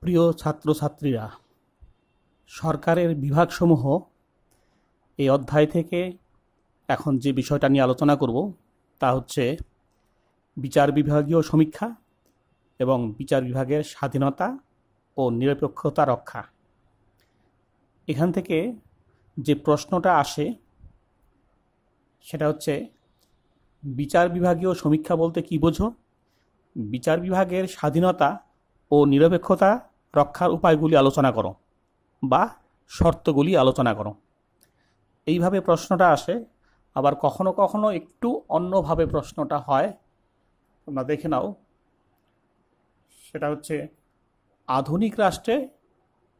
প্রিয় ছাত্রছাত্রীরা, সরকারের বিভাগসমূহ এই অধ্যায় থেকে এখন যে বিষয়টা নিয়ে আলোচনা করব তা হচ্ছে বিচার বিভাগীয় সমীক্ষা এবং বিচার বিভাগের স্বাধীনতা ও নিরপেক্ষতা রক্ষা। এখান থেকে যে প্রশ্নটা আসে সেটা হচ্ছে, বিচার বিভাগীয় সমীক্ষা বলতে কি বোঝো? বিচার বিভাগের স্বাধীনতা ও নিরপেক্ষতা রক্ষার উপায়গুলি আলোচনা করো বা শর্তগুলি আলোচনা করো। এইভাবে প্রশ্নটা আসে। আবার কখনো কখনো একটু অন্যভাবে প্রশ্নটা হয়, তোমরা দেখে নাও। সেটা হচ্ছে, আধুনিক রাষ্ট্রে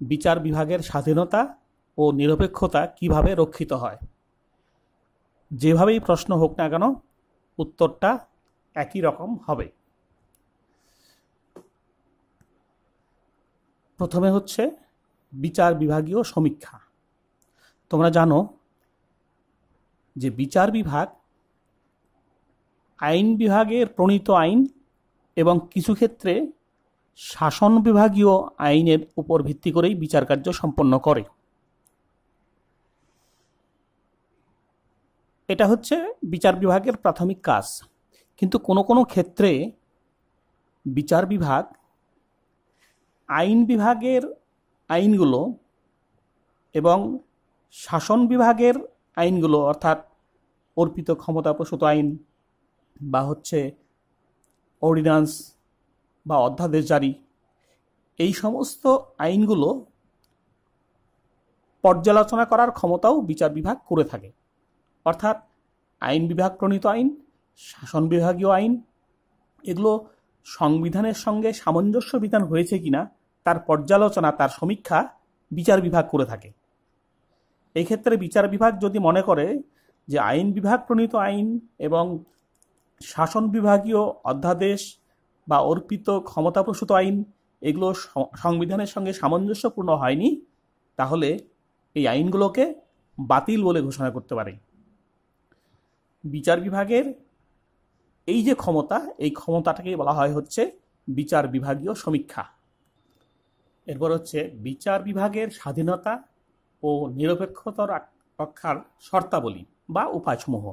বিচার বিভাগের স্বাধীনতা ও নিরপেক্ষতা কিভাবে রক্ষিত হয়? যেভাবেই প্রশ্ন হোক না কেন, উত্তরটা একই রকম হবে। প্রথমে হচ্ছে বিচার বিভাগীয় সমীক্ষা। তোমরা জানো যে বিচার বিভাগ আইন বিভাগের প্রণীত আইন এবং কিছু ক্ষেত্রে শাসন বিভাগীয় আইনের উপর ভিত্তি করেই বিচার কার্য সম্পন্ন করে। এটা হচ্ছে বিচার বিভাগের প্রাথমিক কাজ। কিন্তু কোনো কোনো ক্ষেত্রে বিচার বিভাগ আইন বিভাগের আইনগুলো এবং শাসন বিভাগের আইনগুলো, অর্থাৎ অর্পিত ক্ষমতাপ্রসূত আইন বা হচ্ছে অর্ডিন্যান্স বা অধ্যাদেশ জারি, এই সমস্ত আইনগুলো পর্যালোচনা করার ক্ষমতাও বিচার বিভাগ করে থাকে। অর্থাৎ আইন বিভাগ প্রণীত আইন, শাসন বিভাগীয় আইন, এগুলো সংবিধানের সঙ্গে সামঞ্জস্য বিধান হয়েছে কিনা তার পর্যালোচনা, তার সমীক্ষা বিচার বিভাগ করে থাকে। এই ক্ষেত্রে বিচার বিভাগ যদি মনে করে যে আইন বিভাগ প্রণীত আইন এবং শাসন বিভাগীয় অধ্যাদেশ বা অর্পিত ক্ষমতাপ্রসূত আইন এগুলো সংবিধানের সঙ্গে সামঞ্জস্যপূর্ণ হয়নি, তাহলে এই আইনগুলোকে বাতিল বলে ঘোষণা করতে পারে। বিচার বিভাগের এই যে ক্ষমতা, এই ক্ষমতাটাকেই বলা হয় হচ্ছে বিচার বিভাগীয় সমীক্ষা। এরপর হচ্ছে বিচার বিভাগের স্বাধীনতা ও নিরপেক্ষতা রক্ষার শর্তাবলী বা উপায়সমূহ।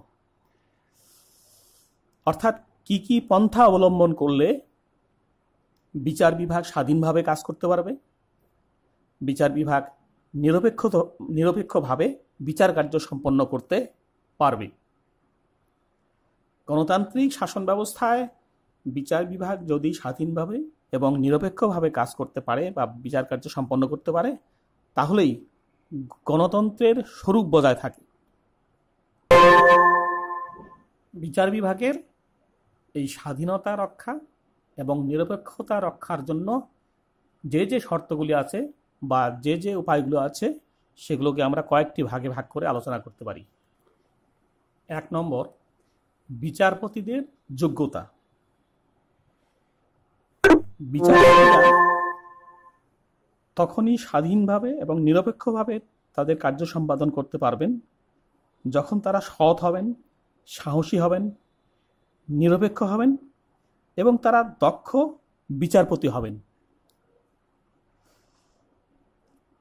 অর্থাৎ কি কি পন্থা অবলম্বন করলে বিচার বিভাগ স্বাধীনভাবে কাজ করতে পারবে, বিচার বিভাগ নিরপেক্ষভাবে বিচার কার্য সম্পন্ন করতে পারবে। গণতান্ত্রিক শাসন ব্যবস্থায় বিচার বিভাগ যদি স্বাধীনভাবে এবং নিরপেক্ষভাবে কাজ করতে পারে বা বিচার কার্য সম্পন্ন করতে পারে, তাহলেই গণতন্ত্রের স্বরূপ বজায় থাকে। বিচার বিভাগের এই স্বাধীনতা রক্ষা এবং নিরপেক্ষতা রক্ষার জন্য যে যে শর্তগুলি আছে বা যে যে উপায়গুলো আছে, সেগুলোকে আমরা কয়েকটি ভাগে ভাগ করে আলোচনা করতে পারি। 1 নম্বর, বিচারপতিদের যোগ্যতা। বিচারপতিরা তখনই স্বাধীনভাবে এবং নিরপেক্ষভাবে তাদের কার্য সম্পাদন করতে পারবেন যখন তারা সৎ হবেন, সাহসী হবেন, নিরপেক্ষ হবেন এবং তারা দক্ষ বিচারপতি হবেন।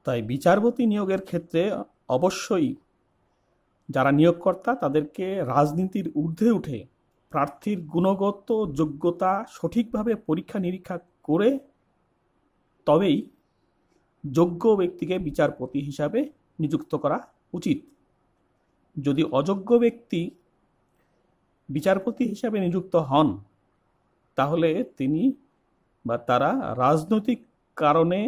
তাই বিচারপতি নিয়োগের ক্ষেত্রে অবশ্যই যারা নিয়োগকর্তা তাদেরকে রাজনীতির ঊর্ধ্বে উঠে প্রার্থীর গুণগত যোগ্যতা সঠিকভাবে পরীক্ষা নিরীক্ষা করে তবেই যোগ্য ব্যক্তিকে বিচারপতি হিসাবে নিযুক্ত করা উচিত। যদি অযোগ্য ব্যক্তি বিচারপতি হিসাবে নিযুক্ত হন, তাহলে তিনি বা তারা রাজনৈতিক কারণে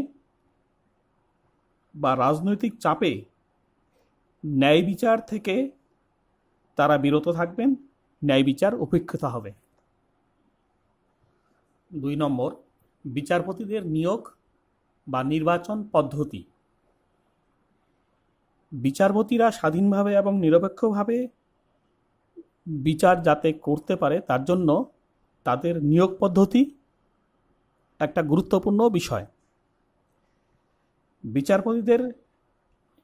বা রাজনৈতিক চাপে ন্যায় বিচার থেকে তারা বিরত থাকবেন, ন্যায় বিচার উপেক্ষিত হবে। 2 নম্বর, বিচারপতিদের নিয়োগ বা নির্বাচন পদ্ধতি। বিচারপতিরা স্বাধীনভাবে এবং নিরপেক্ষভাবে বিচার যাতে করতে পারে তার জন্য তাদের নিয়োগ পদ্ধতি একটা গুরুত্বপূর্ণ বিষয়। বিচারপতিদের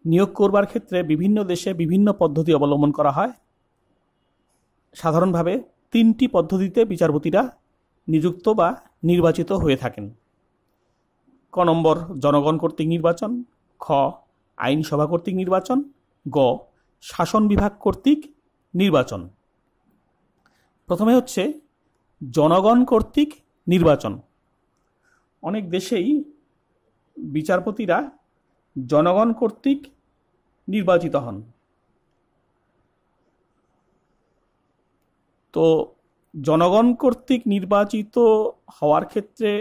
নিয়োগ করবার ক্ষেত্রে বিভিন্ন দেশে বিভিন্ন পদ্ধতি অবলম্বন করা হয়। সাধারণভাবে 3টি পদ্ধতিতে বিচারপতিরা নিযুক্ত বা নির্বাচিত হয়ে থাকেন। ক নম্বর জনগণ কর্তৃক নির্বাচন, খ আইনসভা কর্তৃক নির্বাচন, গ শাসন বিভাগ কর্তৃক নির্বাচন। প্রথমে হচ্ছে জনগণ কর্তৃক নির্বাচন। অনেক দেশেই বিচারপতিরা জনগণ কর্তৃক নির্বাচিত হন। তো জনগণ কর্তৃক নির্বাচিত হওয়ার ক্ষেত্রে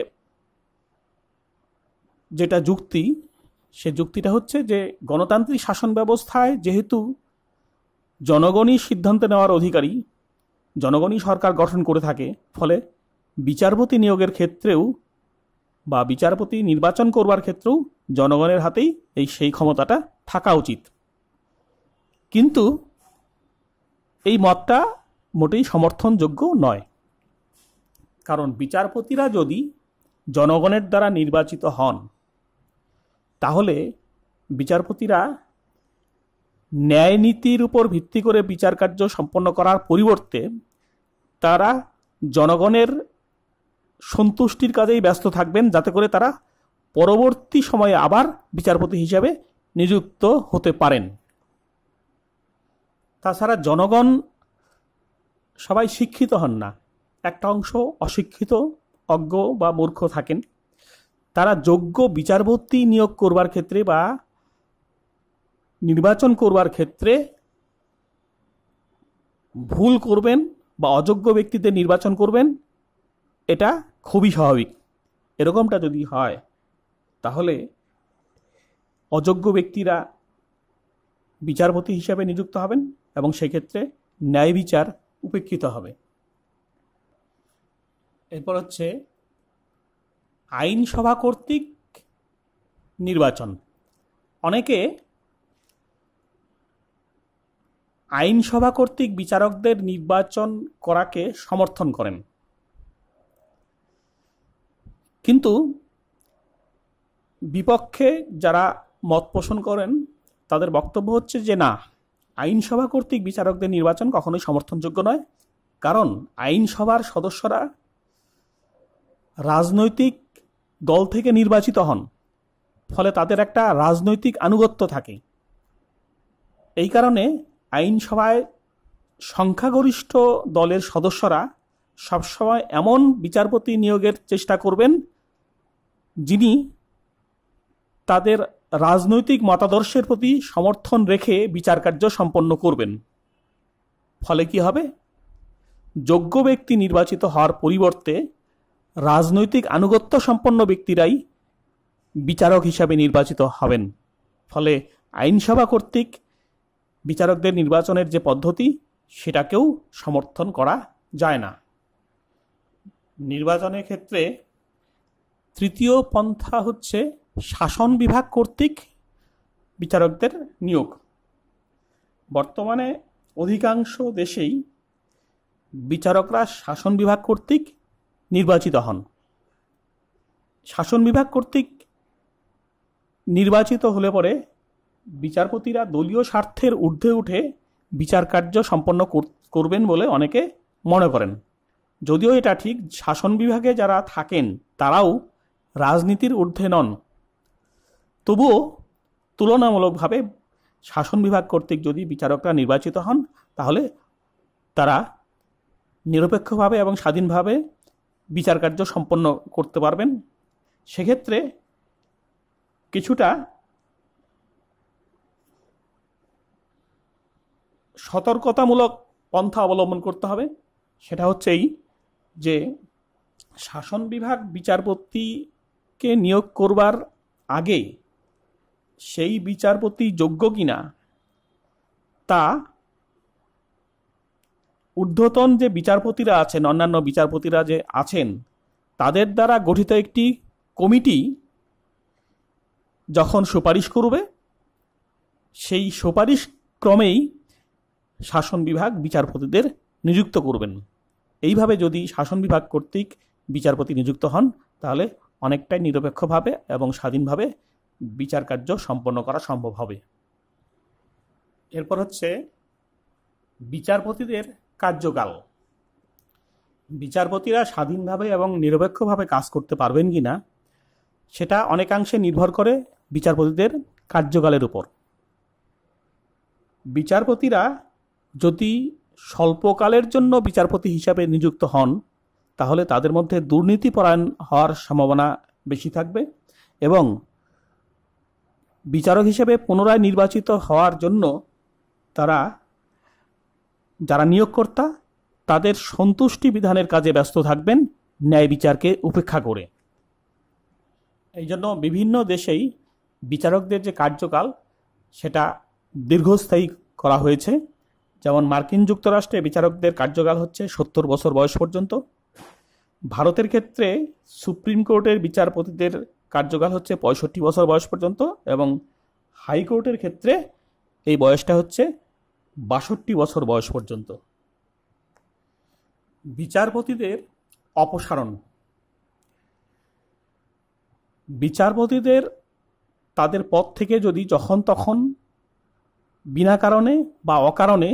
যেটা যুক্তি, সে যুক্তিটা হচ্ছে যে গণতান্ত্রিক শাসন ব্যবস্থায় যেহেতু জনগণই সিদ্ধান্ত নেওয়ার অধিকারী, জনগণই সরকার গঠন করে থাকে, ফলে বিচারপতি নিয়োগের ক্ষেত্রেও বা বিচারপতি নির্বাচন করবার ক্ষেত্রেও জনগণের হাতেই সেই ক্ষমতাটা থাকা উচিত। কিন্তু এই মতটা মোটেই সমর্থনযোগ্য নয়। কারণ বিচারপতিরা যদি জনগণের দ্বারা নির্বাচিত হন, তাহলে বিচারপতিরা ন্যায় নীতির উপর ভিত্তি করে বিচার কার্য সম্পন্ন করার পরিবর্তে তারা জনগণের সন্তুষ্টির কাজেই ব্যস্ত থাকবেন, যাতে করে তারা পরবর্তী সময়ে আবার বিচারপতি হিসাবে নিযুক্ত হতে পারেন। তাছাড়া জনগণ সবাই শিক্ষিত হন না, একটা অংশ অশিক্ষিত, অজ্ঞ বা মূর্খ থাকেন। তারা যোগ্য বিচারপতি নিয়োগ করবার ক্ষেত্রে বা নির্বাচন করবার ক্ষেত্রে ভুল করবেন বা অযোগ্য ব্যক্তিদের নির্বাচন করবেন, এটা খুবই স্বাভাবিক। এরকমটা যদি হয় তাহলে অযোগ্য ব্যক্তিরা বিচারপতি হিসাবে নিযুক্ত হবেন এবং সেক্ষেত্রে ন্যায় বিচার উপেক্ষিত হবে। এরপর হচ্ছে আইনসভা কর্তৃক নির্বাচন। অনেকে আইনসভা কর্তৃক বিচারকদের নির্বাচন করাকে সমর্থন করেন, কিন্তু বিপক্ষে যারা মত পোষণ করেন তাদের বক্তব্য হচ্ছে যে না, আইনসভা কর্তৃক বিচারকদের নির্বাচন কখনোই সমর্থনযোগ্য নয়। কারণ আইনসভার সদস্যরা রাজনৈতিক দল থেকে নির্বাচিত হন, ফলে তাদের একটা রাজনৈতিক আনুগত্য থাকে। এই কারণে আইনসভায় সংখ্যাগরিষ্ঠ দলের সদস্যরা সবসময় এমন বিচারপতি নিয়োগের চেষ্টা করবেন যিনি তাদের রাজনৈতিক মতাদর্শের প্রতি সমর্থন রেখে বিচার কার্য সম্পন্ন করবেন। ফলে কি হবে, যোগ্য ব্যক্তি নির্বাচিত হওয়ার পরিবর্তে রাজনৈতিক আনুগত্য সম্পন্ন ব্যক্তিরাই বিচারক হিসাবে নির্বাচিত হবেন। ফলে আইনসভা কর্তৃক বিচারকদের নির্বাচনের যে পদ্ধতি, সেটাকেও সমর্থন করা যায় না। নির্বাচনের ক্ষেত্রে তৃতীয় পন্থা হচ্ছে শাসন বিভাগ কর্তৃক বিচারকদের নিয়োগ। বর্তমানে অধিকাংশ দেশেই বিচারকরা শাসন বিভাগ কর্তৃক নির্বাচিত হন। শাসন বিভাগ কর্তৃক নির্বাচিত হলে পরে বিচারপতিরা দলীয় স্বার্থের ঊর্ধ্বে উঠে বিচার কার্য সম্পন্ন করবেন বলে অনেকে মনে করেন। যদিও এটা ঠিক, শাসন বিভাগে যারা থাকেন তারাও রাজনীতির ঊর্ধ্বে নন, তবুও তুলনামূলকভাবে শাসন বিভাগ কর্তৃক যদি বিচারকরা নির্বাচিত হন, তাহলে তারা নিরপেক্ষভাবে এবং স্বাধীনভাবে বিচার কার্য সম্পন্ন করতে পারবেন। সেক্ষেত্রে কিছুটা সতর্কতামূলক পন্থা অবলম্বন করতে হবে। সেটা হচ্ছে এই যে শাসন বিভাগ বিচারপতিকে নিয়োগ করবার আগে সেই বিচারপতি যোগ্য কিনা তা ঊর্ধ্বতন যে বিচারপতিরা আছেন, অন্যান্য বিচারপতিরা যে আছেন, তাদের দ্বারা গঠিত একটি কমিটি যখন সুপারিশ করবে, সেই সুপারিশ ক্রমেই শাসন বিভাগ বিচারপতিদের নিযুক্ত করবেন। এইভাবে যদি শাসন বিভাগ কর্তৃক বিচারপতি নিযুক্ত হন, তাহলে অনেকটাই নিরপেক্ষভাবে এবং স্বাধীনভাবে বিচার কার্য সম্পন্ন করা সম্ভব হবে। এরপর হচ্ছে বিচারপতিদের কার্যকাল। বিচারপতিরা স্বাধীনভাবে এবং নিরপেক্ষভাবে কাজ করতে পারবেন কিনা সেটা অনেকাংশে নির্ভর করে বিচারপতিদের কার্যকালের উপর। বিচারপতিরা যদি স্বল্পকালের জন্য বিচারপতি হিসাবে নিযুক্ত হন, তাহলে তাদের মধ্যে দুর্নীতিপরায়ণ হওয়ার সম্ভাবনা বেশি থাকবে এবং বিচারক হিসেবে পুনরায় নির্বাচিত হওয়ার জন্য যারা নিয়োগকর্তা তাদের সন্তুষ্টি বিধানের কাজে ব্যস্ত থাকবেন ন্যায় বিচারকে উপেক্ষা করে। এই জন্য বিভিন্ন দেশেই বিচারকদের যে কার্যকাল সেটা দীর্ঘস্থায়ী করা হয়েছে। যেমন মার্কিন যুক্তরাষ্ট্রে বিচারকদের কার্যকাল হচ্ছে 70 বছর বয়স পর্যন্ত। ভারতের ক্ষেত্রে সুপ্রিম কোর্টের বিচারপতিদের কার্যকাল হচ্ছে 65 বছর বয়স পর্যন্ত এবং হাইকোর্টের ক্ষেত্রে এই বয়সটা হচ্ছে 62 বছর বয়স পর্যন্ত। বিচারপতিদের অপসারণ। বিচারপতিদের তাদের পদ থেকে যদি যখন তখন বিনা কারণে বা অকারণে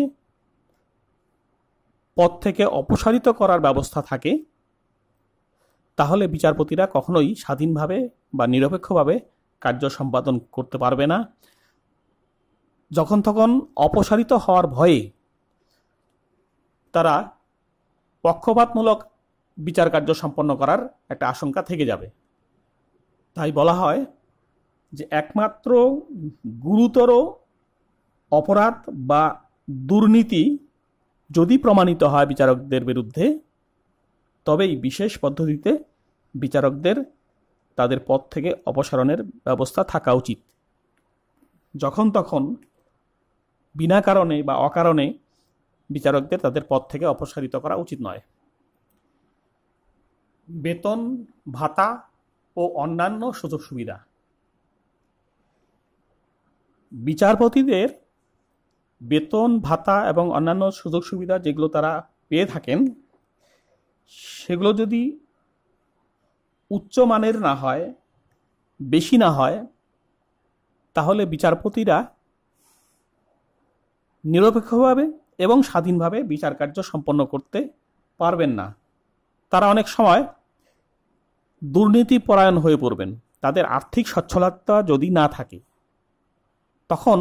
পদ থেকে অপসারিত করার ব্যবস্থা থাকে, তাহলে বিচারপতিরা কখনোই স্বাধীনভাবে বা নিরপেক্ষভাবে কার্য সম্পাদন করতে পারবে না। যখন তখন অপসারিত হওয়ার ভয়ে তারা পক্ষপাতমূলক বিচার কার্য সম্পন্ন করার একটা আশঙ্কা থেকে যাবে। তাই বলা হয় যে একমাত্র গুরুতর অপরাধ বা দুর্নীতি যদি প্রমাণিত হয় বিচারকদের বিরুদ্ধে, তবেই বিশেষ পদ্ধতিতে বিচারকদের তাদের পদ থেকে অপসারণের ব্যবস্থা থাকা উচিত। যখন তখন বিনা কারণে বা অকারণে বিচারকদের তাদের পদ থেকে অপসারিত করা উচিত নয়। বেতন, ভাতা ও অন্যান্য সুযোগ সুবিধা। বিচারপতিদের বেতন, ভাতা এবং অন্যান্য সুযোগ সুবিধা যেগুলো তারা পেয়ে থাকেন, সেগুলো যদি উচ্চমানের না হয়, বেশি না হয়, তাহলে বিচারপতিরা নিরপেক্ষভাবে এবং স্বাধীনভাবে বিচার কার্য সম্পন্ন করতে পারবেন না। তারা অনেক সময় দুর্নীতিপরায়ণ হয়ে পড়বেন। তাদের আর্থিক সচ্ছলতা যদি না থাকে, তখন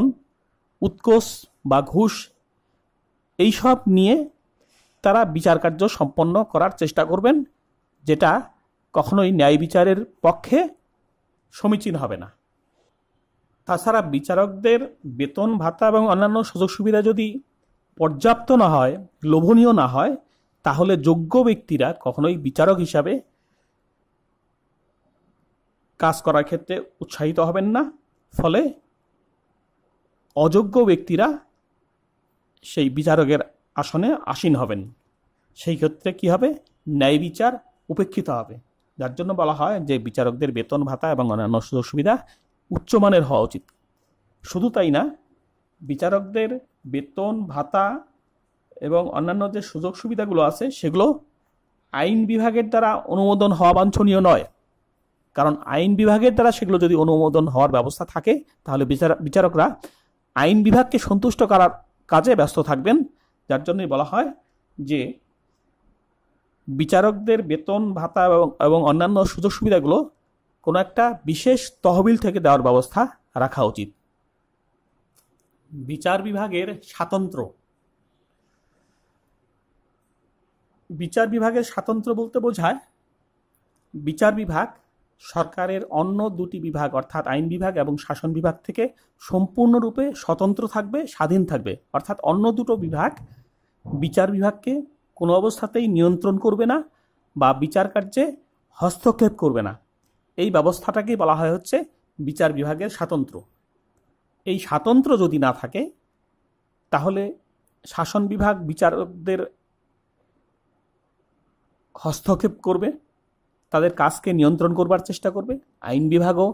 উৎকোচ বা ঘুষ এইসব নিয়ে তারা বিচার কার্য সম্পন্ন করার চেষ্টা করবেন, যেটা কখনোই ন্যায় বিচারের পক্ষে সমীচীন হবে না। তাছাড়া বিচারকদের বেতন, ভাতা এবং অন্যান্য সুযোগ সুবিধা যদি পর্যাপ্ত না হয়, লোভনীয় না হয়, তাহলে যোগ্য ব্যক্তিরা কখনোই বিচারক হিসাবে কাজ করার ক্ষেত্রে উৎসাহিত হবেন না। ফলে অযোগ্য ব্যক্তিরা সেই বিচারকের আসনে আসীন হবেন। সেই ক্ষেত্রে কি হবে? ন্যায় বিচার উপেক্ষিত হবে। যার জন্য বলা হয় যে বিচারকদের বেতন, ভাতা এবং অন্যান্য সুযোগ সুবিধা উচ্চমানের হওয়া উচিত। শুধু তাই না, বিচারকদের বেতন, ভাতা এবং অন্যান্য যে সুযোগ সুবিধাগুলো আছে সেগুলো আইন বিভাগের দ্বারা অনুমোদন হওয়া বাঞ্ছনীয় নয়। কারণ আইন বিভাগের দ্বারা সেগুলো যদি অনুমোদন হওয়ার ব্যবস্থা থাকে, তাহলে বিচারকরা আইন বিভাগকে সন্তুষ্ট করার কাজে ব্যস্ত থাকবেন। যার জন্যই বলা হয় যে বিচারকদের বেতন, ভাতা এবং অন্যান্য সুযোগ সুবিধাগুলো কোনো একটা বিশেষ তহবিল থেকে দেওয়ার ব্যবস্থা রাখা উচিত। বিচার বিভাগের স্বাতন্ত্র্য। বিচার বিভাগের স্বাতন্ত্র্য বলতে বোঝায় বিচার বিভাগ সরকারের অন্য দুটি বিভাগ অর্থাৎ আইন বিভাগ এবং শাসন বিভাগ থেকে সম্পূর্ণরূপে স্বতন্ত্র থাকবে, স্বাধীন থাকবে। অর্থাৎ অন্য দুটো বিভাগ বিচার বিভাগকে কোনো অবস্থাতেই নিয়ন্ত্রণ করবে না বা বিচার কার্যে হস্তক্ষেপ করবে না। এই ব্যবস্থাটাকেই বলা হয় হচ্ছে বিচার বিভাগের স্বাতন্ত্র্য। এই স্বাতন্ত্র্য যদি না থাকে, তাহলে শাসন বিভাগ বিচারকদের হস্তক্ষেপ করবে, তাদের কাজকে নিয়ন্ত্রণ করবার চেষ্টা করবে। আইন বিভাগও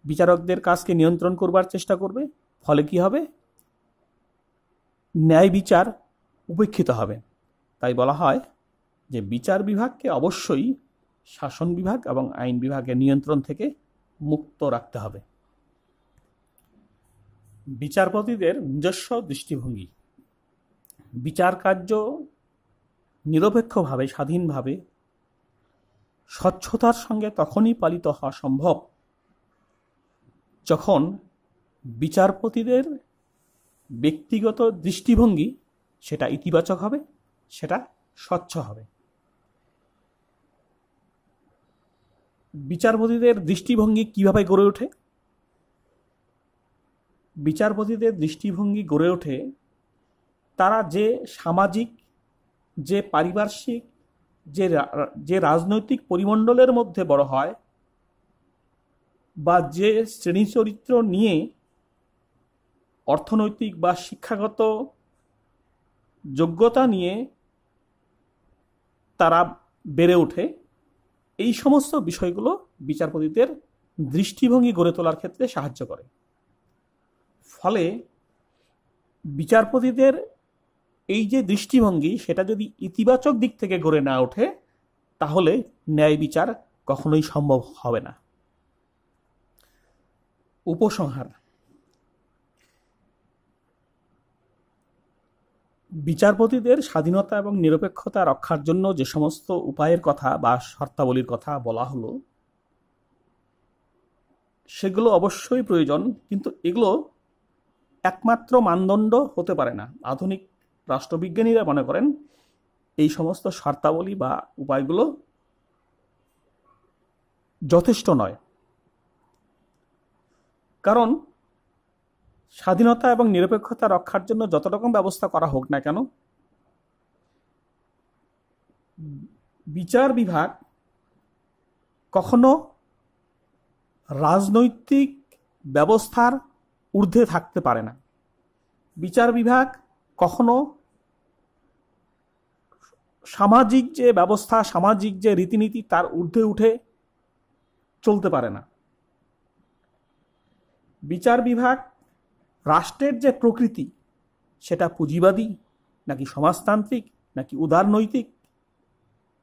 বিচারকদের কাজকে নিয়ন্ত্রণ করবার চেষ্টা করবে। ফলে কি হবে? ন্যায় বিচার উপেক্ষিত হবে। তাই বলা হয় যে বিচার বিভাগকে অবশ্যই শাসন বিভাগ এবং আইন বিভাগের নিয়ন্ত্রণ থেকে মুক্ত রাখতে হবে। বিচারপতিদের নিজস্ব দৃষ্টিভঙ্গি। বিচার কার্য নিরপেক্ষভাবে, স্বাধীনভাবে স্বচ্ছতার সঙ্গে তখনই পালিত হওয়া সম্ভব যখন বিচারপতিদের ব্যক্তিগত দৃষ্টিভঙ্গি সেটা ইতিবাচক হবে, সেটা স্বচ্ছ হবে। বিচারপতিদের দৃষ্টিভঙ্গি কিভাবে গড়ে ওঠে? বিচারপতিদের দৃষ্টিভঙ্গি গড়ে ওঠে তারা যে সামাজিক, যে পারিপার্শ্বিক, যে রাজনৈতিক পরিমণ্ডলের মধ্যে বড় হয় বা যে শ্রেণী চরিত্র নিয়ে অর্থনৈতিক বা শিক্ষাগত যোগ্যতা নিয়ে তারা বেড়ে ওঠে, এই সমস্ত বিষয়গুলো বিচারপতিদের দৃষ্টিভঙ্গি গড়ে তোলার ক্ষেত্রে সাহায্য করে। ফলে বিচারপতিদের এই যে দৃষ্টিভঙ্গি সেটা যদি ইতিবাচক দিক থেকে গড়ে না ওঠে তাহলে ন্যায় বিচার কখনোই সম্ভব হবে না। উপসংহার: বিচারপতিদের স্বাধীনতা এবং নিরপেক্ষতা রক্ষার জন্য যে সমস্ত উপায়ের কথা বা শর্তাবলীর কথা বলা হলো সেগুলো অবশ্যই প্রয়োজন, কিন্তু এগুলো একমাত্র মানদণ্ড হতে পারে না। আধুনিক রাষ্ট্রবিজ্ঞানীরা মনে করেন এই সমস্ত শর্তাবলী বা উপায়গুলো যথেষ্ট নয়। কারণ স্বাধীনতা এবং নিরপেক্ষতা রক্ষার জন্য যত রকম ব্যবস্থা করা হোক না কেন, বিচার বিভাগ কখনো রাজনৈতিক ব্যবস্থার ঊর্ধ্বে থাকতে পারে না। বিচার বিভাগ কখনো সামাজিক যে ব্যবস্থা, সামাজিক যে রীতিনীতি তার ঊর্ধ্বে উঠে চলতে পারে না। বিচার বিভাগ রাষ্ট্রের যে প্রকৃতি সেটা পুঁজিবাদী নাকি সমাজতান্ত্রিক নাকি উদারনৈতিক,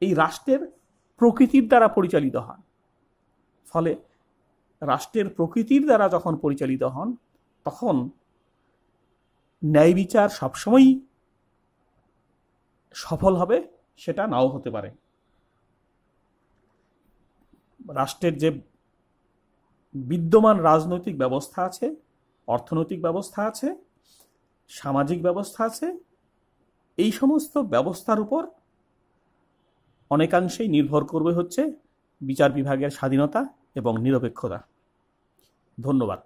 এই রাষ্ট্রের প্রকৃতির দ্বারা পরিচালিত হয়। ফলে রাষ্ট্রের প্রকৃতির দ্বারা যখন পরিচালিত হন তখন ন্যায় বিচার সবসময়ই সফল হবে, সেটা নাও হতে পারে। রাষ্ট্রের যে বিদ্যমান রাজনৈতিক ব্যবস্থা আছে, অর্থনৈতিক ব্যবস্থা আছে, সামাজিক ব্যবস্থা আছে, এই সমস্ত ব্যবস্থার উপর অনেকাংশেই নির্ভর করবে হচ্ছে বিচার বিভাগের স্বাধীনতা এবং নিরপেক্ষতা। ধন্যবাদ।